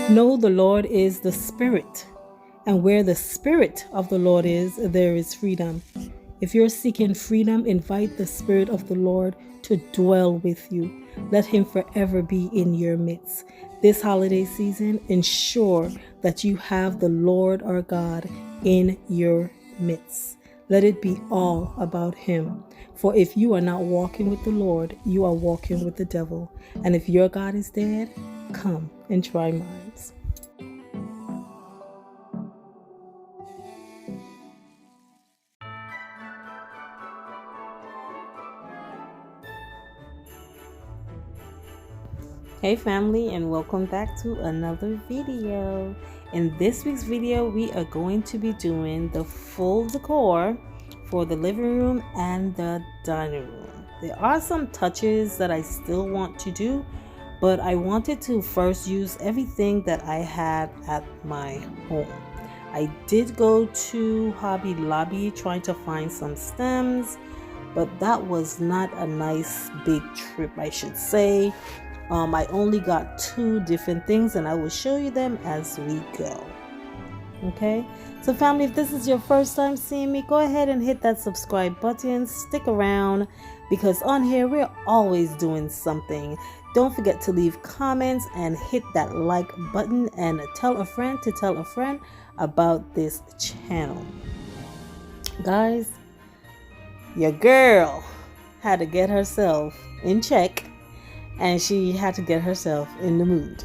Know the Lord is the Spirit, and where the Spirit of the Lord is, there is freedom. If you're seeking freedom, invite the Spirit of the Lord to dwell with you. Let Him forever be in your midst. This holiday season, ensure that you have the Lord our God in your midst. Let it be all about Him. For if you are not walking with the Lord, you are walking with the devil. And if your God is dead, come and try mine. Hey family, and welcome back to another video. In this week's video, we are going to be doing the full decor for the living room and the dining room. There are some touches that I still want to do, but I wanted to first use everything that I had at my home. I did go to Hobby Lobby trying to find some stems, but that was not a nice big trip, I should say. I only got 2 different things, and I will show you them as we go. Okay, so family, if this is your first time seeing me, go ahead and hit that subscribe button. Stick around, because on here we're always doing something. Don't forget to leave comments and hit that like button, and tell a friend to tell a friend about this channel. Guys, your girl had to get herself in check, and she had to get herself in the mood.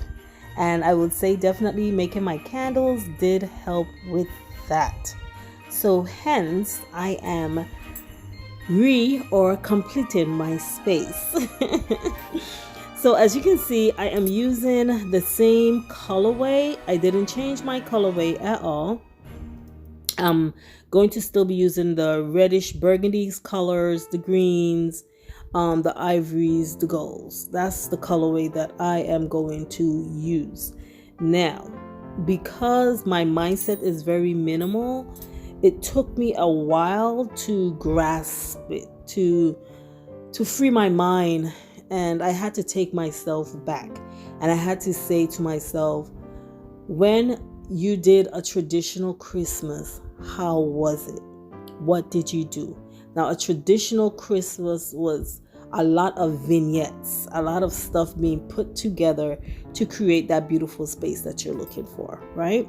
And I would say definitely making my candles did help with that. So hence I am completing my space. So as you can see, I am using the same colorway. I didn't change my colorway at all. I'm going to still be using the reddish burgundies colors, the greens, the ivories, the golds. That's the colorway that I am going to use. Now, because my mindset is very minimal, it took me a while to grasp it, to free my mind, and I had to take myself back, and I had to say to myself, when you did a traditional Christmas, how was it? What did you do? Now, a traditional Christmas was a lot of vignettes, a lot of stuff being put together to create that beautiful space that you're looking for, right?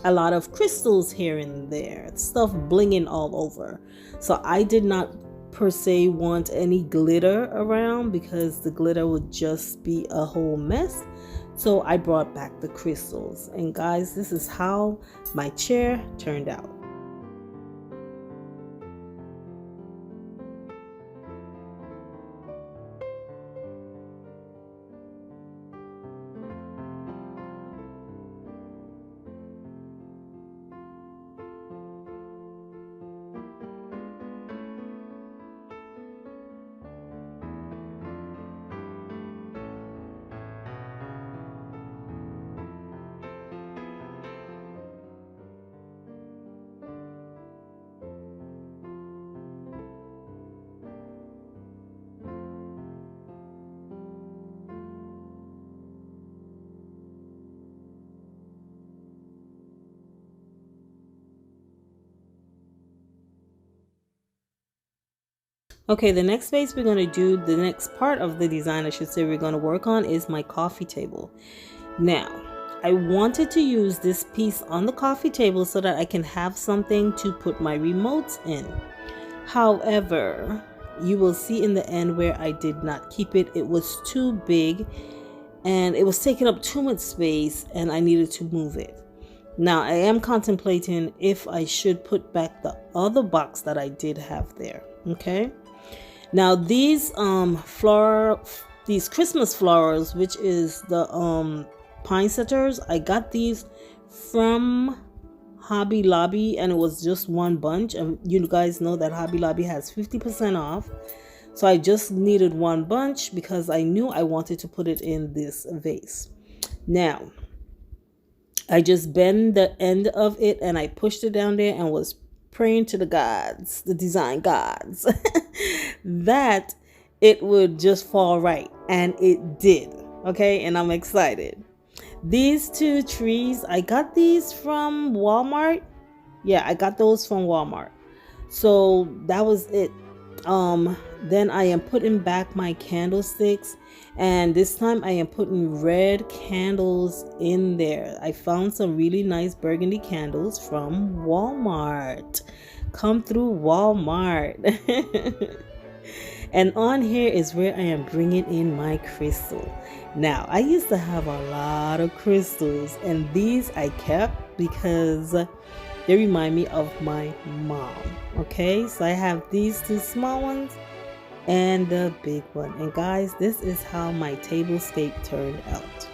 A lot of crystals here and there, stuff blinging all over. So I did not per se want any glitter around, because the glitter would just be a whole mess. So I brought back the crystals. And guys, this is how my chair turned out. Okay, the next space we're going to do, the next part of the design, I should say, we're going to work on is my coffee table. Now, I wanted to use this piece on the coffee table so that I can have something to put my remotes in. However, you will see in the end where I did not keep it. It was too big and it was taking up too much space, and I needed to move it. Now, I am contemplating if I should put back the other box that I did have there. Okay. Now these these Christmas flowers, which is the pine setters, I got these from Hobby Lobby, and it was just one bunch. And you guys know that Hobby Lobby has 50% off. So I just needed one bunch because I knew I wanted to put it in this vase. Now, I just bent the end of it and I pushed it down there and was praying to the gods, the design gods, that it would just fall right, and it did. Okay, and I'm excited. These two trees, I got these from Walmart. Yeah, I got those from Walmart. So that was it. Then I am putting back my candlesticks, and this time I am putting red candles in there. I found some really nice burgundy candles from Walmart. Come through Walmart. And on here is where I am bringing in my crystal. Now, I used to have a lot of crystals, and these I kept because they remind me of my mom. Okay, so I have these two small ones and the big one. And guys, this is how my tablescape turned out.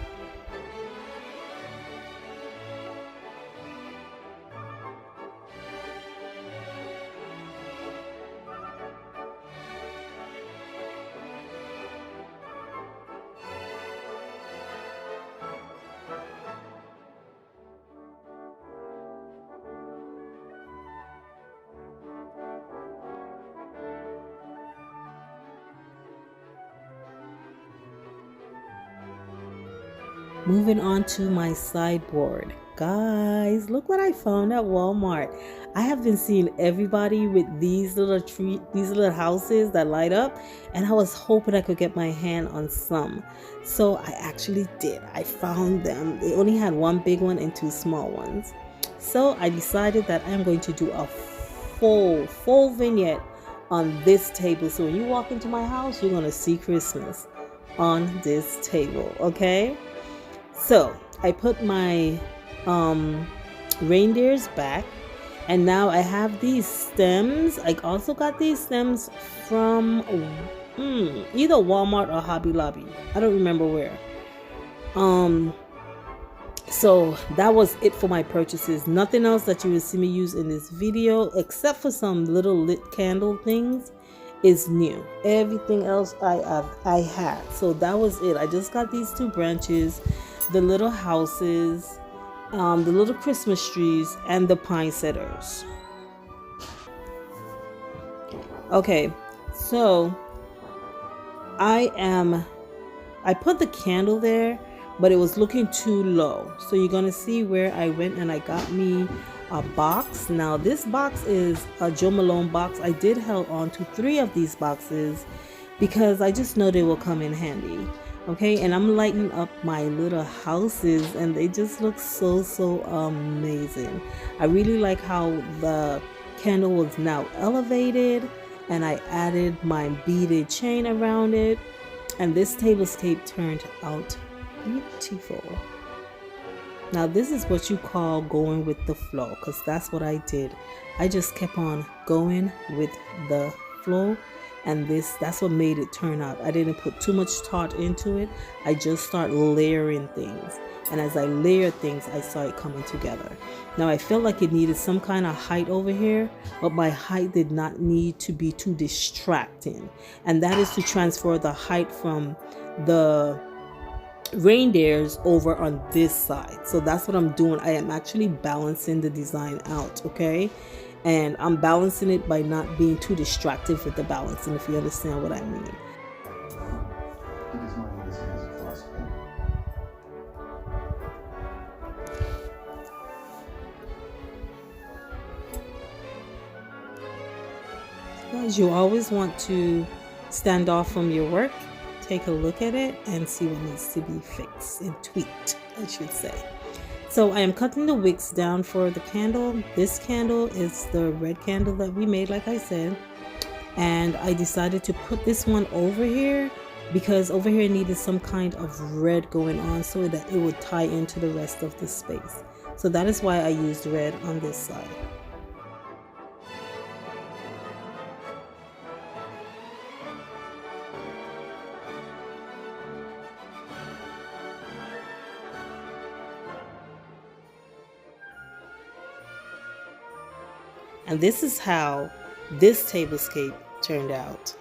Moving on to my sideboard. Guys, look what I found at Walmart. I have been seeing everybody with these little houses that light up, and I was hoping I could get my hand on some. So I actually did. I found them. They only had one big one and two small ones. So I decided that I'm going to do a full vignette on this table. So when you walk into my house, you're going to see Christmas on this table, okay? So I put my reindeers back, and now I have these stems. I also got these stems from either Walmart or Hobby Lobby. I don't remember where. So that was it for my purchases. Nothing else that you will see me use in this video, except for some little lit candle things, is new. Everything else I had. So that was it. I just got these two branches, the little houses, the little Christmas trees, and the pine setters. Okay, so I put the candle there, but it was looking too low. So you're gonna see where I went and I got me a box. Now this box is a Jo Malone box. I did held on to 3 of these boxes because I just know they will come in handy. Okay, and I'm lighting up my little houses, and they just look so amazing. I really like how the candle was now elevated, and I added my beaded chain around it, and this tablescape turned out beautiful. Now this is what you call going with the flow, because that's what I did. I just kept on going with the flow, and that's what made it turn out. I didn't put too much thought into it. I just start layering things, and as I layered things, I saw it coming together. Now I felt like it needed some kind of height over here, but my height did not need to be too distracting, and that is to transfer the height from the reindeers over on this side. So that's what I'm doing. I am actually balancing the design out, okay? And I'm balancing it by not being too distracted with the balancing, if you understand what I mean. Guys, you always want to stand off from your work, take a look at it, and see what needs to be fixed and tweaked, I should say. So I am cutting the wicks down for the candle. This candle is the red candle that we made, like I said, and I decided to put this one over here because over here needed some kind of red going on so that it would tie into the rest of the space. So that is why I used red on this side. And this is how this tablescape turned out.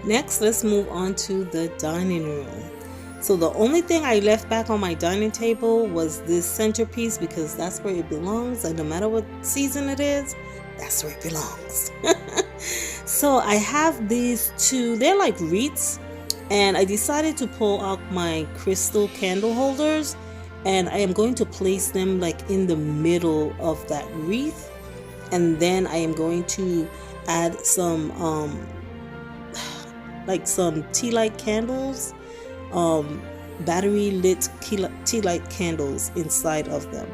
Next, let's move on to the dining room. So the only thing I left back on my dining table was this centerpiece because that's where it belongs, and no matter what season it is, that's where it belongs. So I have these two, they're like wreaths, and I decided to pull out my crystal candle holders, and I am going to place them like in the middle of that wreath, and then I am going to add some like some tea light candles, battery lit tea light candles inside of them.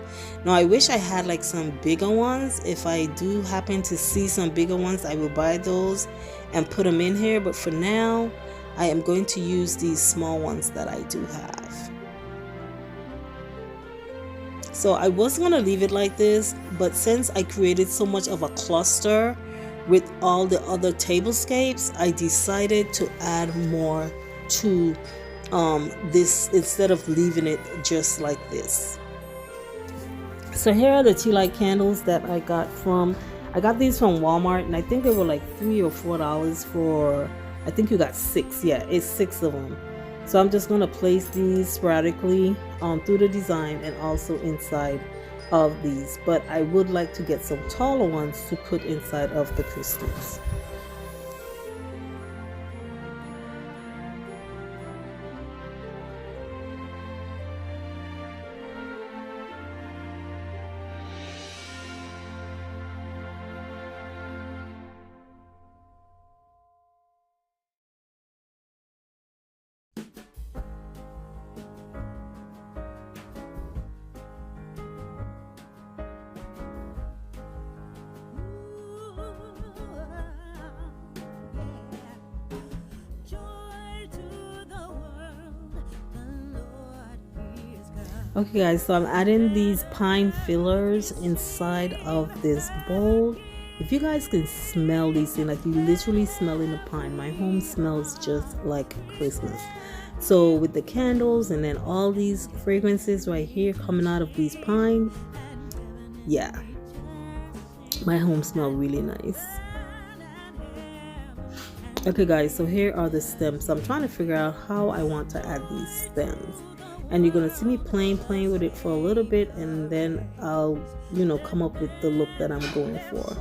Now I wish I had like some bigger ones. If I do happen to see some bigger ones, I will buy those and put them in here, but for now I am going to use these small ones that I do have. So I was going to leave it like this, but since I created so much of a cluster with all the other tablescapes, I decided to add more to this instead of leaving it just like this. So here are the tea light candles that I got these from Walmart, and I think they were like $3 or $4 for, I think you got 6. Yeah, it's 6 of them. So I'm just going to place these sporadically through the design and also inside of these, but I would like to get some taller ones to put inside of the crystals. Okay guys, so I'm adding these pine fillers inside of this bowl. If you guys can smell these things, like you literally smelling the pine. My home smells just like Christmas. So with the candles and then all these fragrances right here coming out of these pine, yeah, my home smells really nice. Okay guys, so here are the stems. So I'm trying to figure out how I want to add these stems. And you're going to see me playing with it for a little bit, and then I'll, come up with the look that I'm going for.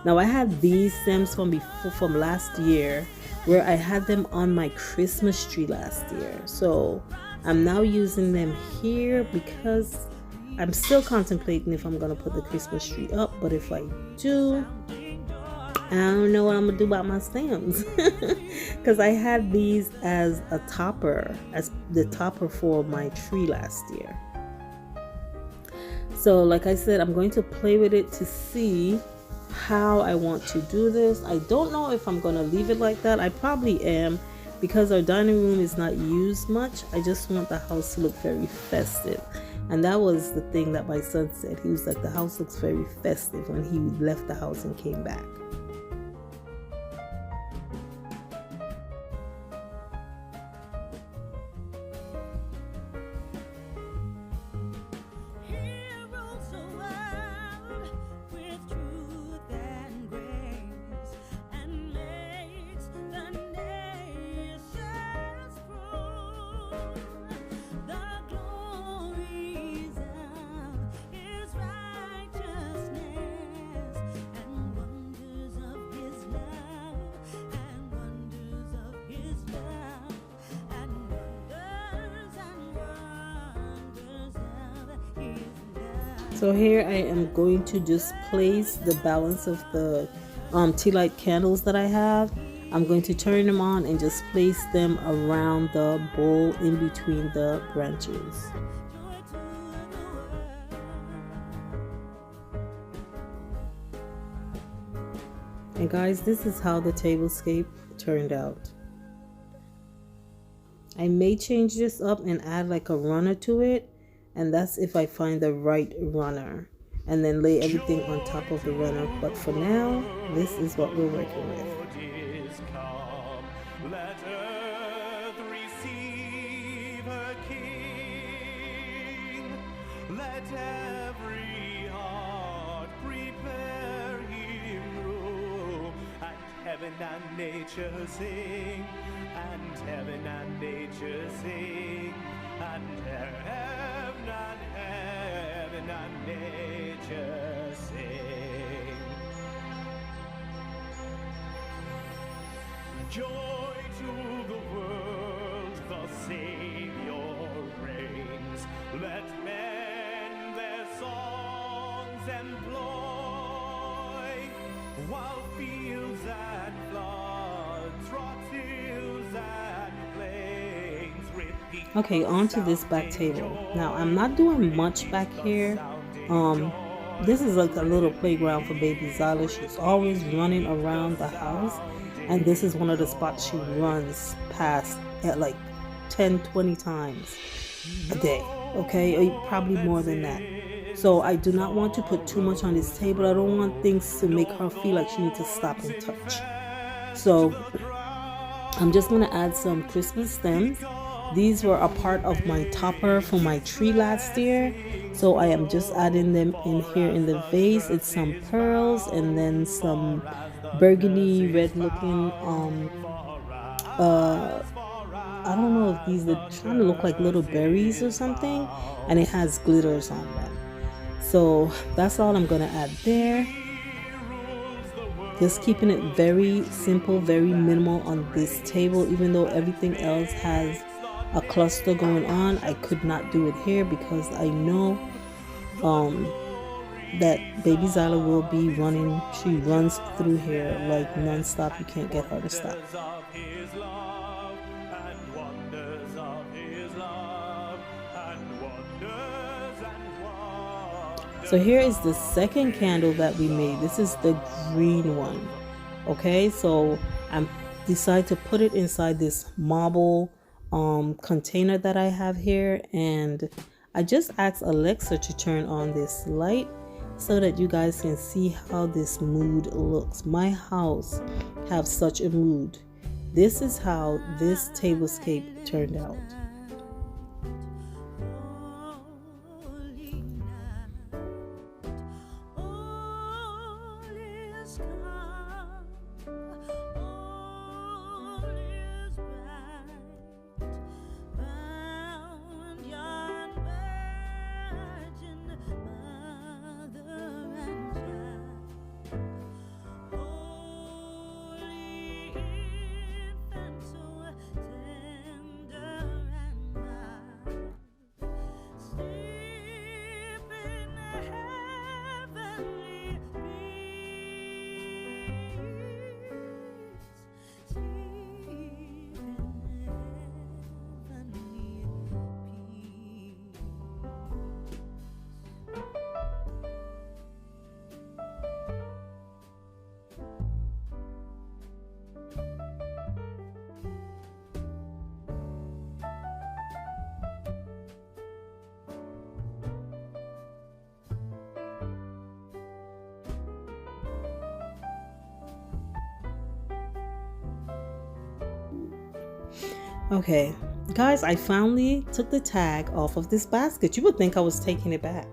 Now I had these stems from last year, where I had them on my Christmas tree last year. So I'm now using them here because I'm still contemplating if I'm going to put the Christmas tree up. But if I do, I don't know what I'm gonna do about my stems because I had these as a topper, as the topper for my tree last year. So like I said, I'm going to play with it to see how I want to do this. I don't know if I'm gonna leave it like that. I probably am, because our dining room is not used much. I just want the house to look very festive. And that was the thing that my son said. He was like, the house looks very festive when he left the house and came back. So here I am going to just place the balance of the tea light candles that I have. I'm going to turn them on and just place them around the bowl in between the branches. And guys, this is how the tablescape turned out. I may change this up and add like a runner to it, and that's if I find the right runner, and then lay everything on top of the runner. But for now, this is what we're working with. Let earth receive her King. Let every heart prepare him room, and heaven and nature sing, and heaven and nature sing, and heaven and nature sing. Joy to the world, the Savior reigns. Let men their songs employ, while fields and floods, rocks, hills and plains repeat. Okay, on to this back table. Now, I'm not doing much back here. This is like a little playground for baby Zyla. She's always running around the house, and this is one of the spots she runs past at like 10-20 times a day, okay, or probably more than that. So I do not want to put too much on this table. I don't want things to make her feel like she needs to stop and touch. So I'm just going to add some Christmas stems. These were a part of my topper for my tree last year, so I am just adding them in here in the vase. It's some pearls and then some burgundy red looking I don't know if these are trying to look like little berries or something, and it has glitters on them. So that's all I'm gonna add there. Just keeping it very simple, very minimal on this table. Even though everything else has a cluster going on, I could not do it here because I know that baby Zyla will be running. She runs through here like non-stop. You can't get her to stop. So here is the second candle that we made. This is the green one. Okay, so I decided to put it inside this marble container that I have here, and I just asked Alexa to turn on this light so that you guys can see how this mood looks. My house has such a mood. This is how this tablescape turned out. Okay, guys, I finally took the tag off of this basket. You would think I was taking it back.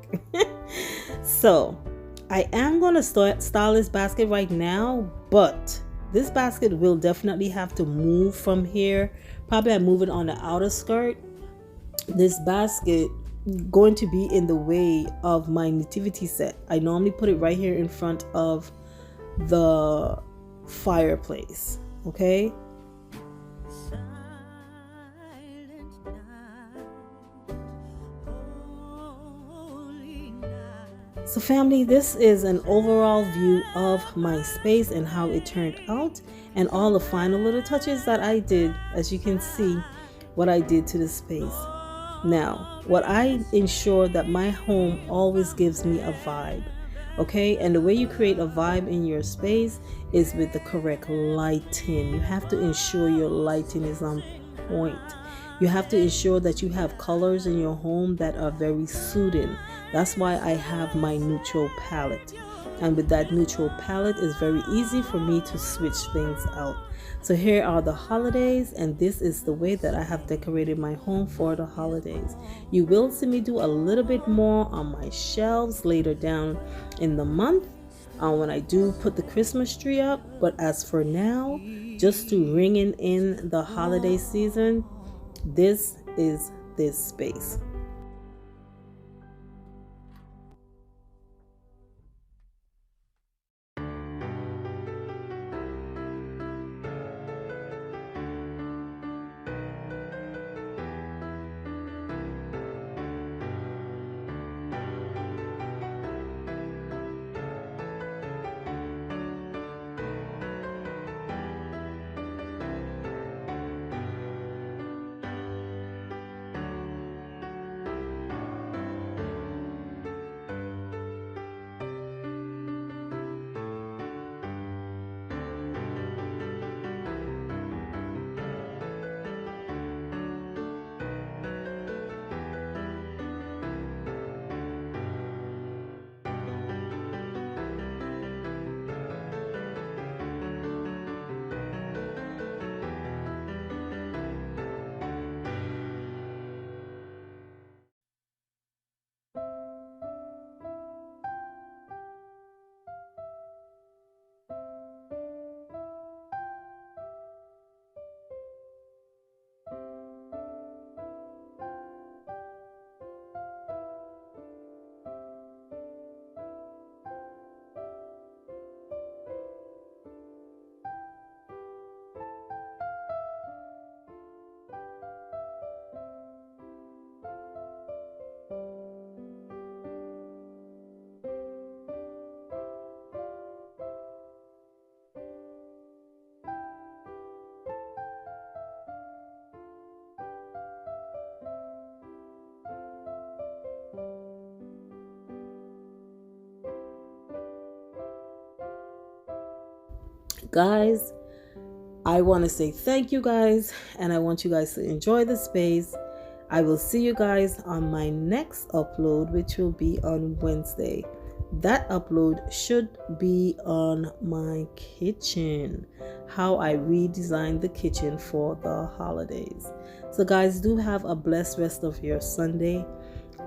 So I am going to style this basket right now, but this basket will definitely have to move from here. Probably I move it on the outer skirt. This basket going to be in the way of my nativity set. I normally put it right here in front of the fireplace. Okay. So family, this is an overall view of my space and how it turned out, and all the final little touches that I did. As you can see what I did to the space. Now, what I ensure that my home always gives me a vibe. Okay, and the way you create a vibe in your space is with the correct lighting. You have to ensure your lighting is on point. You have to ensure that you have colors in your home that are very soothing. That's why I have my neutral palette. And with that neutral palette, it's very easy for me to switch things out. So here are the holidays, and this is the way that I have decorated my home for the holidays. You will see me do a little bit more on my shelves later down in the month. when I do put the Christmas tree up. But as for now, just to ring in the holiday season, this is this space. Guys, I want to say thank you guys, and I want you guys to enjoy the space. I will see you guys on my next upload, which will be on Wednesday. That upload should be on my kitchen, how I redesigned the kitchen for the holidays. So guys, do have a blessed rest of your Sunday,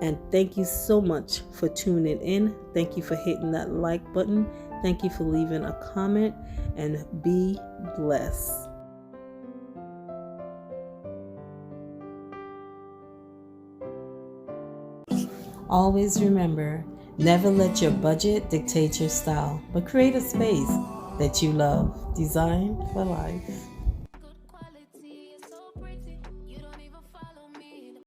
and thank you so much for tuning in. Thank you for hitting that like button. Thank you for leaving a comment, and be blessed. Always remember, never let your budget dictate your style, but create a space that you love. Design for life.